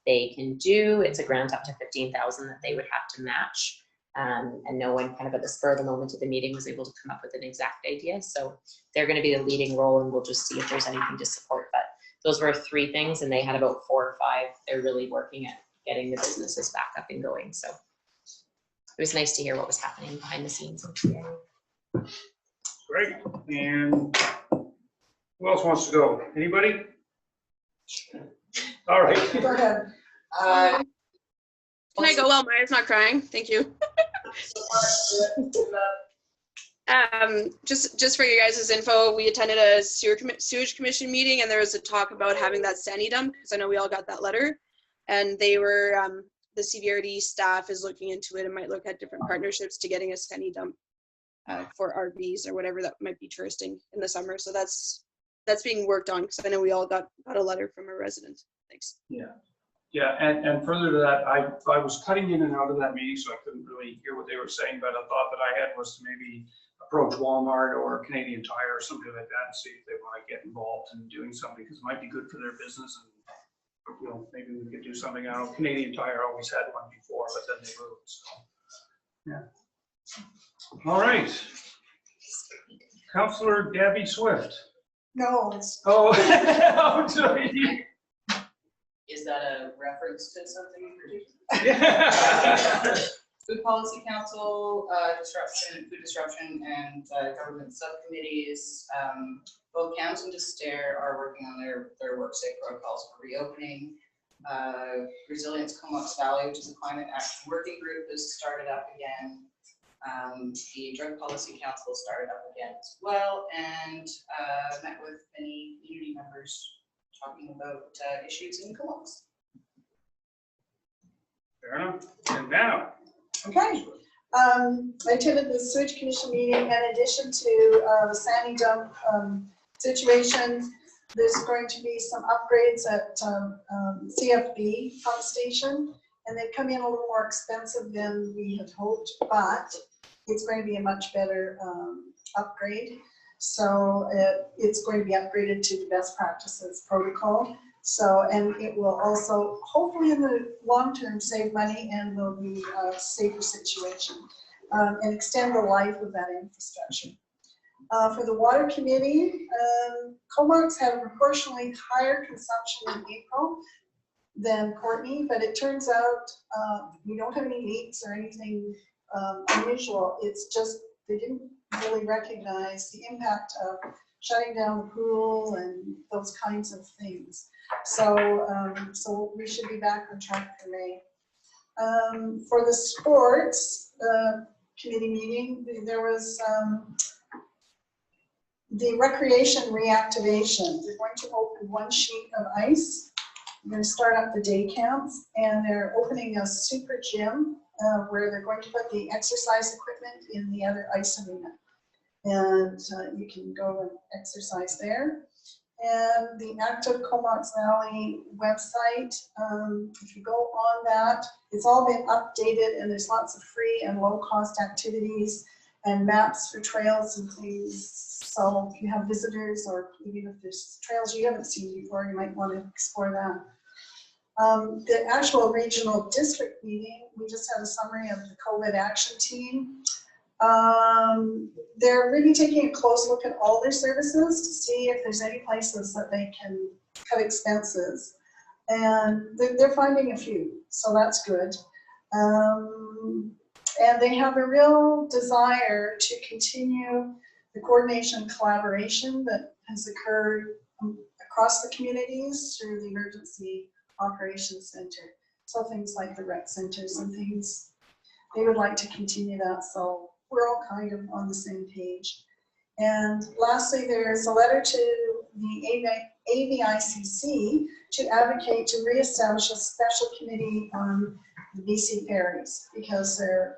they can do. It's a grant up to $15,000 that they would have to match. And no one kind of at the spur of the moment of the meeting was able to come up with an exact idea. So they're going to be the leading role, and we'll just see if there's anything to support. But those were 3 things, and they had about 4 or 5. They're really working at getting the businesses back up and going. So it was nice to hear what was happening behind the scenes. great. And who else wants to go? Anybody? All right. Go ahead. Can I go while Maya's not crying? Thank you. Just for you guys' info, we attended a sewage commission meeting, and there was a talk about having that sandy dump, because I know we all got that letter. And they were, the CVRD staff is looking into it and might look at different partnerships to getting a sandy dump for RVs or whatever that might be touristing in the summer. So that's being worked on, because I know we all got a letter from a resident. Thanks. Yeah, and further to that, I was cutting in and out of that meeting, so I couldn't really hear what they were saying, but a thought that I had was to maybe approach Walmart or Canadian Tire or something like that and see if they want to get involved in doing something, because it might be good for their business, and you know, maybe we could do something. I know Canadian Tire always had one before, but then they moved, so yeah. All right. Councillor Gabby Swift. No, it's, Oh, I'm sorry. Is that a reference to something in particular? Yeah. Food Policy Council, food disruption and government subcommittees, both Council and Destair are working on their work safe protocols for reopening. Resilience Comox Valley, which is a climate action working group, has started up again. The Drug Policy Council started up again as well, and met with many community members talking about issues in Comox. Fair enough. And now. okay. I attended the sewage commission meeting. In addition to the sandy dump situation, there's going to be some upgrades at CFB pump station, and they've come in a little more expensive than we had hoped, but it's going to be a much better upgrade. So it's going to be upgraded to the best practices protocol. So, and it will also, hopefully in the long term, save money and will be a safer situation and extend the life of that infrastructure. For the water committee, Comox had a proportionally higher consumption in April than Courtney, but it turns out we don't have any leaks or anything unusual. It's just they didn't really recognize the impact of shutting down the pool and those kinds of things. So, so we should be back on track for May. For the sports committee meeting, there was the recreation reactivation. They're going to open one sheet of ice. They're going to start up the day camps, and they're opening a super gym where they're going to put the exercise equipment in the other ice arena. And you can go and exercise there. And the Active Comox Valley website, if you go on that, it's all been updated, and there's lots of free and low-cost activities and maps for trails and things. So if you have visitors, or even if there's trails you haven't seen before, you might want to explore that. The actual regional district meeting, we just had a summary of the COVID action team. They're really taking a close look at all their services to see if there's any places that they can cut expenses. And they're finding a few, so that's good. And they have a real desire to continue the coordination and collaboration that has occurred across the communities through the Emergency Operations Center. So things like the rec centers and things, they would like to continue that. So we're all kind of on the same page. And lastly, there's a letter to the AVICC to advocate to reestablish a special committee on the BC ferries, because they're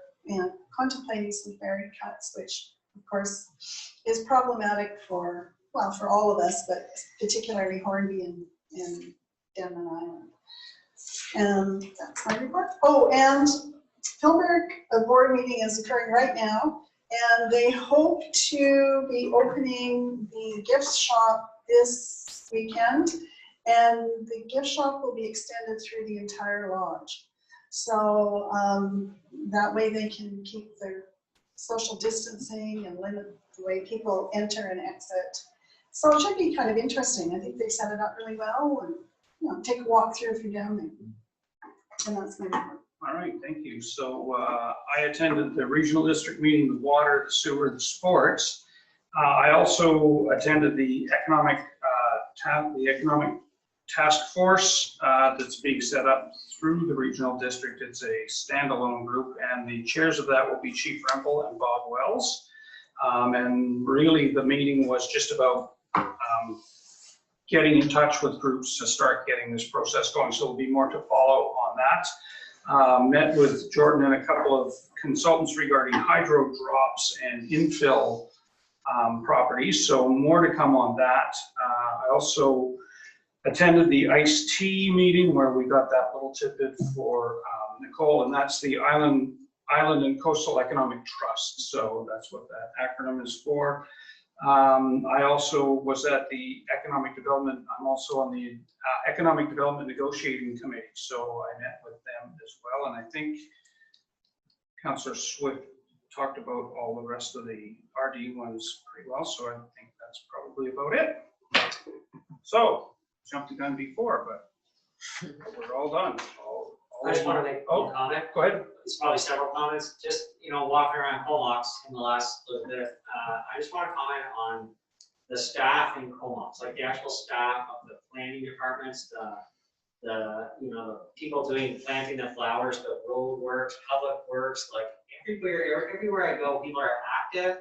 contemplating some ferry cuts, which of course is problematic for, well, for all of us, but particularly Hornby and Denman Island. And that's my report. Oh, and Philbrook, a board meeting is occurring right now, and they hope to be opening the gift shop this weekend, and the gift shop will be extended through the entire lodge. So that way they can keep their social distancing and limit the way people enter and exit. So it should be kind of interesting. I think they set it up really well, and you know, take a walk through if you're down there. And that's my report. All right, thank you. So I attended the regional district meeting, the water, the sewer, the sports. I also attended the economic task force that's being set up through the regional district. It's a standalone group, and the chairs of that will be Chief Rempel and Bob Wells. And really, the meeting was just about getting in touch with groups to start getting this process going. So there'll be more to follow on that. Met with Jordan and a couple of consultants regarding hydro drops and infill properties. So more to come on that. I also attended the ICE-T meeting where we got that little tidbit for Nicole, and that's the Island and Coastal Economic Trust. So that's what that acronym is for. I also was at the Economic Development, I'm also on the Economic Development Negotiating Committee, so I met with them as well, and I think Councillor Swift talked about all the rest of the RD ones pretty well, so I think that's probably about it. So, jumped the gun before, but we're all done. I just want to make one comment. Go ahead. It's probably several comments, just, walking around Comox in the last little bit. I just want to comment on the staff in Comox, like the actual staff of the planning departments, the people planting the flowers, the road works, public works, like everywhere I go, people are active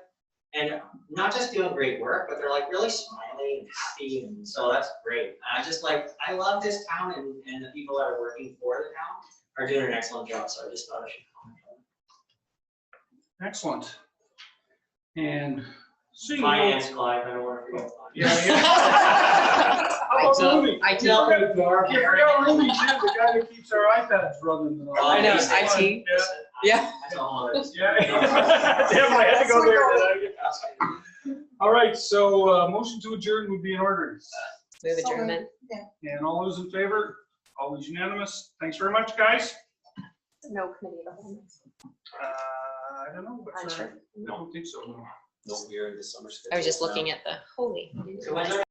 and not just doing great work, but they're like really smiling and happy, and so that's great. I love this town, and the people that are working for the town are doing an excellent job, so I just thought I should comment on it. Excellent. And see. Finance, Clive, I don't want to forget. Yeah. I took- I took- You forgot Ruby too, the guy that keeps our iPads running and all. I know, Listen, IT. listen, Yeah. I know all of this. Yeah. Damn, I had to go there. All right, so motion to adjourn would be in order. Move adjournment. And all those in favor? Always unanimous. Thanks very much, guys. No committee of the whole. I don't know. what's Unsure. I don't think so. No. No, we are in the summer schedule. I was just looking at the holy. So when's our